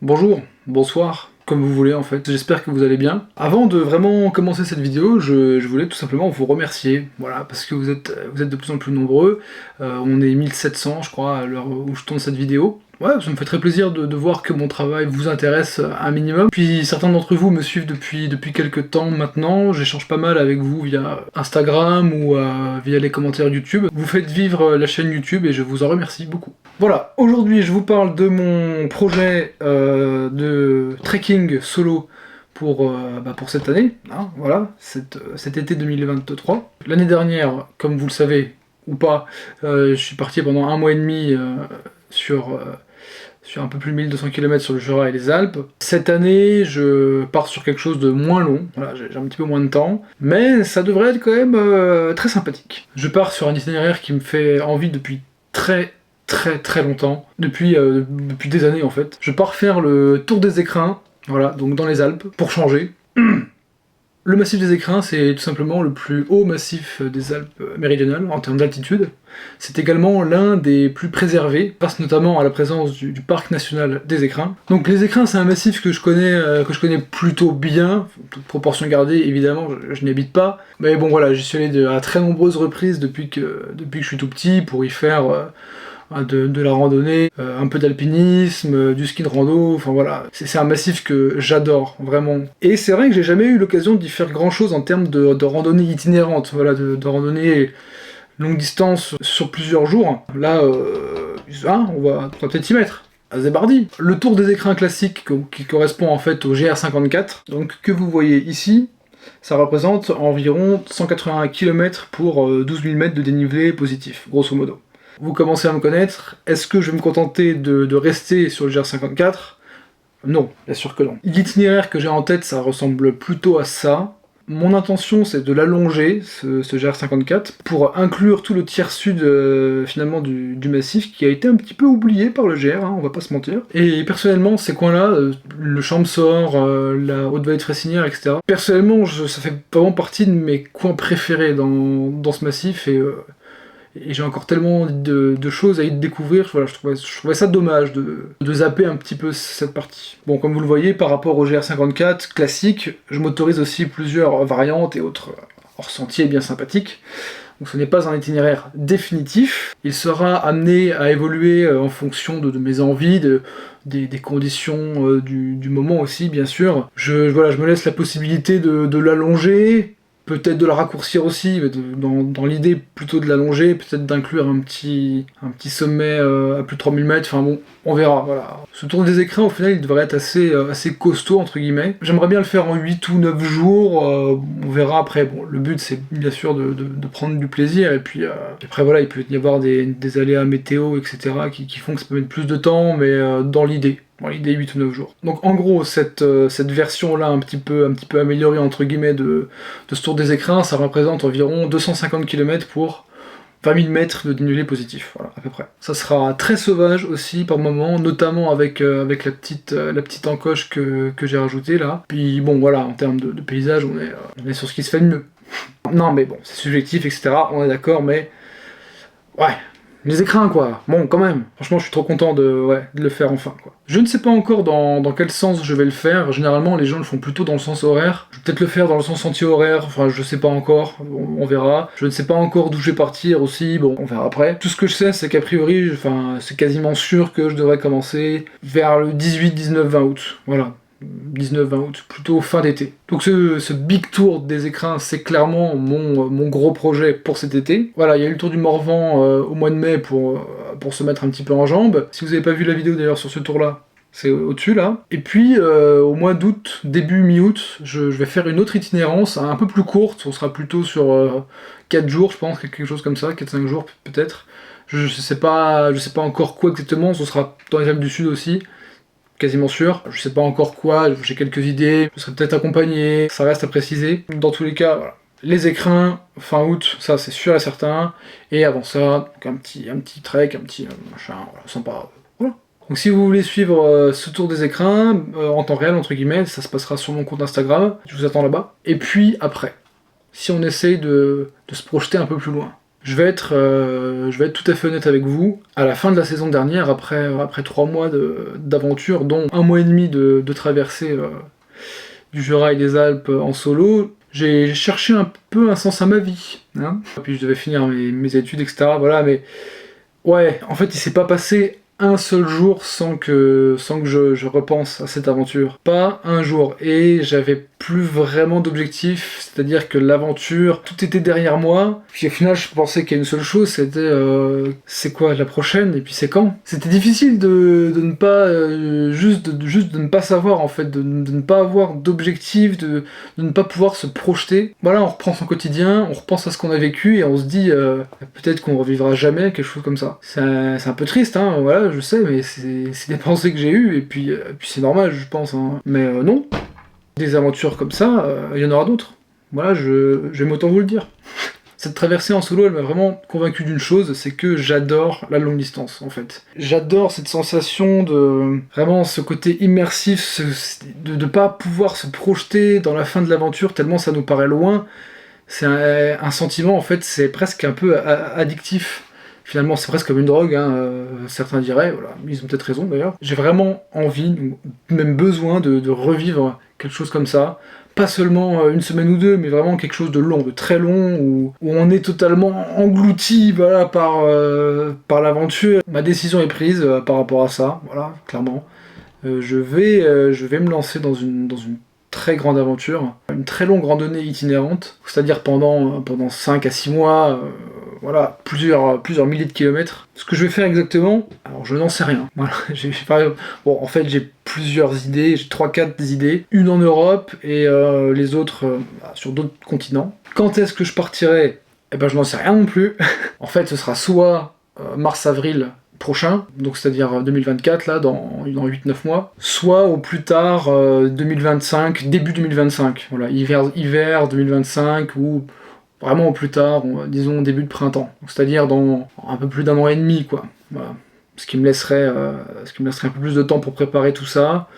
Bonjour, bonsoir, comme vous voulez en fait, j'espère que vous allez bien. Avant de vraiment commencer cette vidéo, je voulais tout simplement vous remercier, voilà, parce que vous êtes de plus en plus nombreux, on est 1700 je crois à l'heure où je tourne cette vidéo. Ouais, ça me fait très plaisir de voir que mon travail vous intéresse un minimum. Puis certains d'entre vous me suivent depuis quelques temps maintenant, j'échange pas mal avec vous via Instagram ou via les commentaires YouTube. Vous faites vivre la chaîne YouTube et je vous en remercie beaucoup. Voilà, aujourd'hui je vous parle de mon projet de trekking solo pour cette année, hein, voilà, cet été 2023. L'année dernière, comme vous le savez, ou pas, je suis parti pendant 1 mois et demi sur un peu plus de 1200 km sur le Jura et les Alpes. Cette année, je pars sur quelque chose de moins long, voilà, j'ai un petit peu moins de temps, mais ça devrait être quand même très sympathique. Je pars sur un itinéraire qui me fait envie depuis très longtemps, depuis des années en fait. Je pars faire le tour des écrins, voilà, donc dans les Alpes, pour changer. Le massif des écrins, c'est tout simplement le plus haut massif des Alpes méridionales en termes d'altitude. C'est également l'un des plus préservés, grâce notamment à la présence du parc national des écrins. Donc les écrins, c'est un massif que je connais plutôt bien, toute proportion gardée, évidemment, je n'y habite pas. Mais bon voilà, j'y suis allé à très nombreuses reprises depuis que je suis tout petit pour y faire de la randonnée, un peu d'alpinisme, du ski de rando, enfin voilà. C'est un massif que j'adore, vraiment. Et c'est vrai que j'ai jamais eu l'occasion d'y faire grand chose en termes de randonnée itinérante, voilà, de randonnée longue distance sur plusieurs jours. Là, on va peut-être y mettre. Zébardi. Le tour des écrins classique qui correspond en fait au GR54, donc que vous voyez ici, ça représente environ 181 km pour 12 000 mètres de dénivelé positif, grosso modo. Vous commencez à me connaître, est-ce que je vais me contenter de rester sur le GR54 ? Non, bien sûr que non. L'itinéraire que j'ai en tête, ça ressemble plutôt à ça. Mon intention, c'est de l'allonger, ce GR54, pour inclure tout le tiers sud finalement du massif, qui a été un petit peu oublié par le GR, hein, on va pas se mentir. Et personnellement, ces coins-là, le Champsaur, la Haute-Vallée de Fressinière, etc., personnellement, ça fait vraiment partie de mes coins préférés dans ce massif, et j'ai encore tellement de choses à y découvrir, voilà, je trouvais ça dommage de zapper un petit peu cette partie. Bon, comme vous le voyez, par rapport au GR54 classique, je m'autorise aussi plusieurs variantes et autres hors-sentiers bien sympathiques. Donc ce n'est pas un itinéraire définitif, il sera amené à évoluer en fonction de mes envies, des conditions du moment aussi, bien sûr. Je me laisse la possibilité de l'allonger, peut-être de la raccourcir aussi, dans l'idée plutôt de l'allonger, peut-être d'inclure un petit sommet à plus de 3000 mètres, enfin bon, on verra, voilà. Ce tour des écrins, au final, il devrait être assez costaud, entre guillemets. J'aimerais bien le faire en 8 ou 9 jours, on verra après. Bon, le but, c'est bien sûr de prendre du plaisir, et puis après, voilà, il peut y avoir des aléas météo, etc., qui font que ça peut mettre plus de temps, mais dans l'idée. Bon, l'idée 8 ou 9 jours. Donc en gros, cette version-là, un petit peu améliorée entre guillemets de ce tour des écrins, ça représente environ 250 km pour 20 000 mètres de dénivelé positif, voilà, à peu près. Ça sera très sauvage aussi par moment, notamment avec la petite encoche que j'ai rajoutée là. Puis bon voilà, en termes de paysage, on est sur ce qui se fait de mieux. Non mais bon, c'est subjectif, etc., on est d'accord, mais ouais. Les écrins quoi, bon quand même, franchement je suis trop content de le faire enfin quoi. Je ne sais pas encore dans quel sens je vais le faire, généralement les gens le font plutôt dans le sens horaire. Je vais peut-être le faire dans le sens anti-horaire, enfin je sais pas encore, on verra. Je ne sais pas encore d'où je vais partir aussi, bon on verra après. Tout ce que je sais c'est qu'a priori, c'est quasiment sûr que je devrais commencer vers le 18, 19, 20 août, voilà. 19-20 août, plutôt fin d'été. Donc ce big tour des écrins, c'est clairement mon gros projet pour cet été. Voilà, il y a eu le tour du Morvan au mois de mai pour se mettre un petit peu en jambes. Si vous n'avez pas vu la vidéo d'ailleurs sur ce tour-là, c'est au-dessus là. Et puis au mois d'août, début mi-août, je vais faire une autre itinérance, un peu plus courte, on sera plutôt sur 4 jours, je pense, quelque chose comme ça, 4-5 jours peut-être. Je sais pas encore quoi exactement, ce sera dans les Alpes du Sud aussi. Quasiment sûr, je sais pas encore quoi, j'ai quelques idées, je serai peut-être accompagné, ça reste à préciser. Dans tous les cas, voilà. Les écrins, fin août, ça c'est sûr et certain, et avant ça, donc un petit trek, un petit machin, voilà, sympa, voilà. Donc si vous voulez suivre ce tour des écrins, en temps réel, entre guillemets, ça se passera sur mon compte Instagram, je vous attends là-bas. Et puis après, si on essaye de se projeter un peu plus loin, Je vais être tout à fait honnête avec vous. À la fin de la saison dernière, après 3 mois d'aventure, dont 1 mois et demi de traversée du Jura et des Alpes en solo, j'ai cherché un peu un sens à ma vie. Hein. Puis je devais finir mes études, etc. Voilà, mais ouais, en fait, il s'est pas passé un seul jour sans que je repense à cette aventure. Pas un jour. Et j'avais plus vraiment d'objectif, c'est-à-dire que l'aventure, tout était derrière moi. Puis au final, je pensais qu'il y a une seule chose, c'était c'est quoi la prochaine et puis c'est quand. C'était difficile de ne pas juste de ne pas savoir en fait, de ne pas avoir d'objectif, de ne pas pouvoir se projeter. Voilà, on reprend son quotidien, on repense à ce qu'on a vécu et on se dit peut-être qu'on revivra jamais quelque chose comme ça. C'est un peu triste, hein, voilà, je sais, mais c'est des pensées que j'ai eues et puis c'est normal, je pense. Hein. Mais non. Des aventures comme ça, il y en aura d'autres. Voilà, j'aime autant vous le dire. Cette traversée en solo, elle m'a vraiment convaincu d'une chose, c'est que j'adore la longue distance, en fait. J'adore cette sensation de... vraiment ce côté immersif, de ne pas pouvoir se projeter dans la fin de l'aventure tellement ça nous paraît loin. C'est un sentiment, en fait, c'est presque un peu addictif. Finalement, c'est presque comme une drogue, hein, certains diraient, voilà, ils ont peut-être raison d'ailleurs. J'ai vraiment envie, même besoin de revivre quelque chose comme ça. Pas seulement une semaine ou deux, mais vraiment quelque chose de long, de très long, où on est totalement englouti voilà, par l'aventure. Ma décision est prise par rapport à ça, voilà, clairement. Je vais me lancer dans une très grande aventure, une très longue randonnée itinérante, c'est-à-dire pendant 5 à 6 mois, voilà, plusieurs milliers de kilomètres. Ce que je vais faire exactement, alors je n'en sais rien. Voilà, bon, en fait, j'ai plusieurs idées, j'ai 3-4 idées, une en Europe et les autres sur d'autres continents. Quand est-ce que je partirai? Eh ben, je n'en sais rien non plus. En fait, ce sera soit mars-avril prochain, donc c'est-à-dire 2024, là, dans 8-9 mois, soit au plus tard 2025, début 2025, voilà, hiver 2025, ou vraiment au plus tard, disons début de printemps, c'est-à-dire dans un peu plus d'1 an et demi, quoi. Voilà. Ce qui me laisserait un peu plus de temps pour préparer tout ça.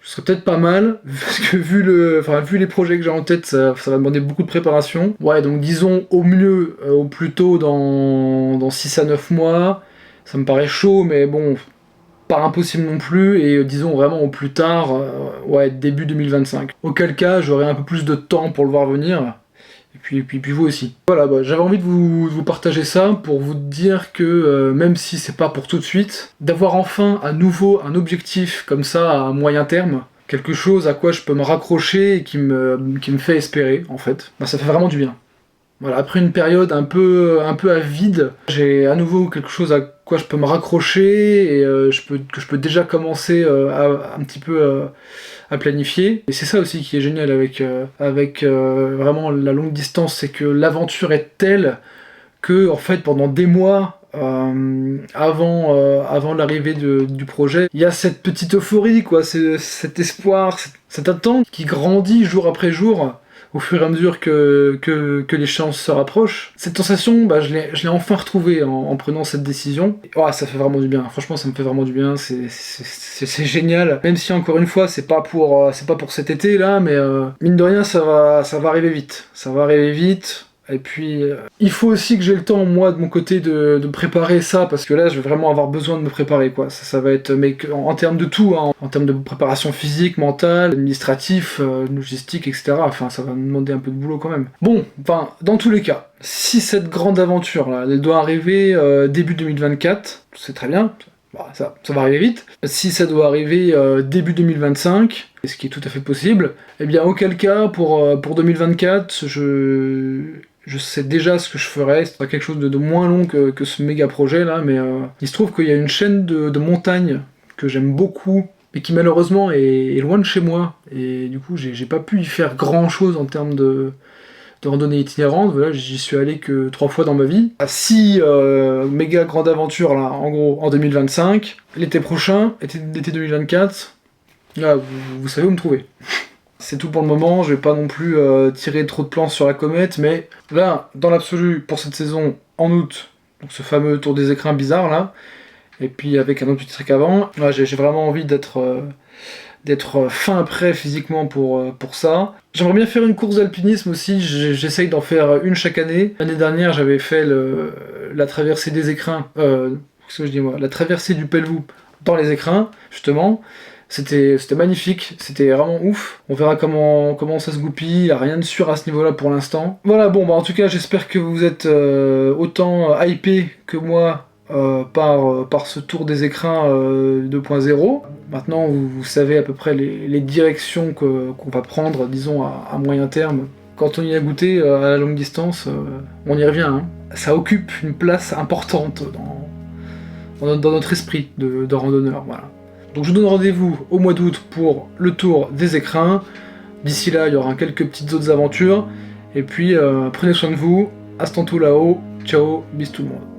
Ce serait peut-être pas mal, parce que vu les projets que j'ai en tête, ça va demander beaucoup de préparation. Ouais, donc disons au mieux, au plus tôt dans 6 à 9 mois, ça me paraît chaud, mais bon, pas impossible non plus, et disons vraiment au plus tard, ouais, début 2025. Auquel cas, j'aurai un peu plus de temps pour le voir venir, et puis vous aussi. Voilà, bah, j'avais envie de vous partager ça, pour vous dire que, même si c'est pas pour tout de suite, d'avoir enfin à nouveau un objectif comme ça à moyen terme, quelque chose à quoi je peux me raccrocher et qui me fait espérer, en fait, bah, ça fait vraiment du bien. Voilà, après une période un peu à vide, j'ai à nouveau quelque chose à quoi je peux me raccrocher et que je peux déjà commencer un petit peu à planifier. Et c'est ça aussi qui est génial avec vraiment la longue distance, c'est que l'aventure est telle que en fait pendant des mois avant l'arrivée du projet, il y a cette petite euphorie, quoi, cet espoir, cette attente qui grandit jour après jour au fur et à mesure que l'échéance se rapproche. Cette sensation, bah, je l'ai enfin retrouvée en prenant cette décision. Oh, ça fait vraiment du bien. Franchement, ça me fait vraiment du bien. C'est génial. Même si, encore une fois, c'est pas pour cet été, là, mais mine de rien, ça va arriver vite. Ça va arriver vite. Et puis, il faut aussi que j'ai le temps, moi, de mon côté, de préparer ça, parce que là, je vais vraiment avoir besoin de me préparer, quoi. Ça va être, mais en termes de tout, hein, en termes de préparation physique, mentale, administratif, logistique, etc. Enfin, ça va me demander un peu de boulot quand même. Bon, enfin, dans tous les cas, si cette grande aventure-là, elle doit arriver début 2024, c'est très bien. Bon, ça va arriver vite. Si ça doit arriver début 2025, ce qui est tout à fait possible, eh bien auquel cas pour 2024, je sais déjà ce que je ferai. C'est pas quelque chose de moins long que ce méga projet là, mais il se trouve qu'il y a une chaîne de montagnes que j'aime beaucoup, mais qui malheureusement est loin de chez moi, et du coup j'ai pas pu y faire grand chose en termes de randonnée itinérante. Voilà, j'y suis allé que 3 fois dans ma vie. Si méga grande aventure là, en gros, en 2025, l'été prochain, l'été 2024, là, vous savez où me trouver. C'est tout pour le moment, je vais pas non plus tirer trop de plans sur la comète, mais là, dans l'absolu, pour cette saison, en août, donc ce fameux tour des écrins bizarre là, et puis avec un autre petit truc avant, là, j'ai vraiment envie d'être d'être fin prêt physiquement pour ça. J'aimerais bien faire une course d'alpinisme aussi, j'essaye d'en faire une chaque année. L'année dernière, j'avais fait la traversée des écrins, qu'est-ce que je dis moi, la traversée du Pelvoux dans les écrins, justement. C'était magnifique, c'était vraiment ouf. On verra comment ça se goupille, il n'y a rien de sûr à ce niveau-là pour l'instant. Voilà, bon, bah en tout cas, j'espère que vous êtes autant hypé que moi par ce tour des écrins 2.0. Maintenant, vous savez à peu près les directions qu'on va prendre, disons, à moyen terme. Quand on y a goûté à la longue distance, on y revient. Hein. Ça occupe une place importante dans notre esprit de randonneur. Voilà. Donc je vous donne rendez-vous au mois d'août pour le tour des écrins. D'ici là, il y aura quelques petites autres aventures. Et puis, prenez soin de vous. À ce tantôt là-haut. Ciao, bis tout le monde.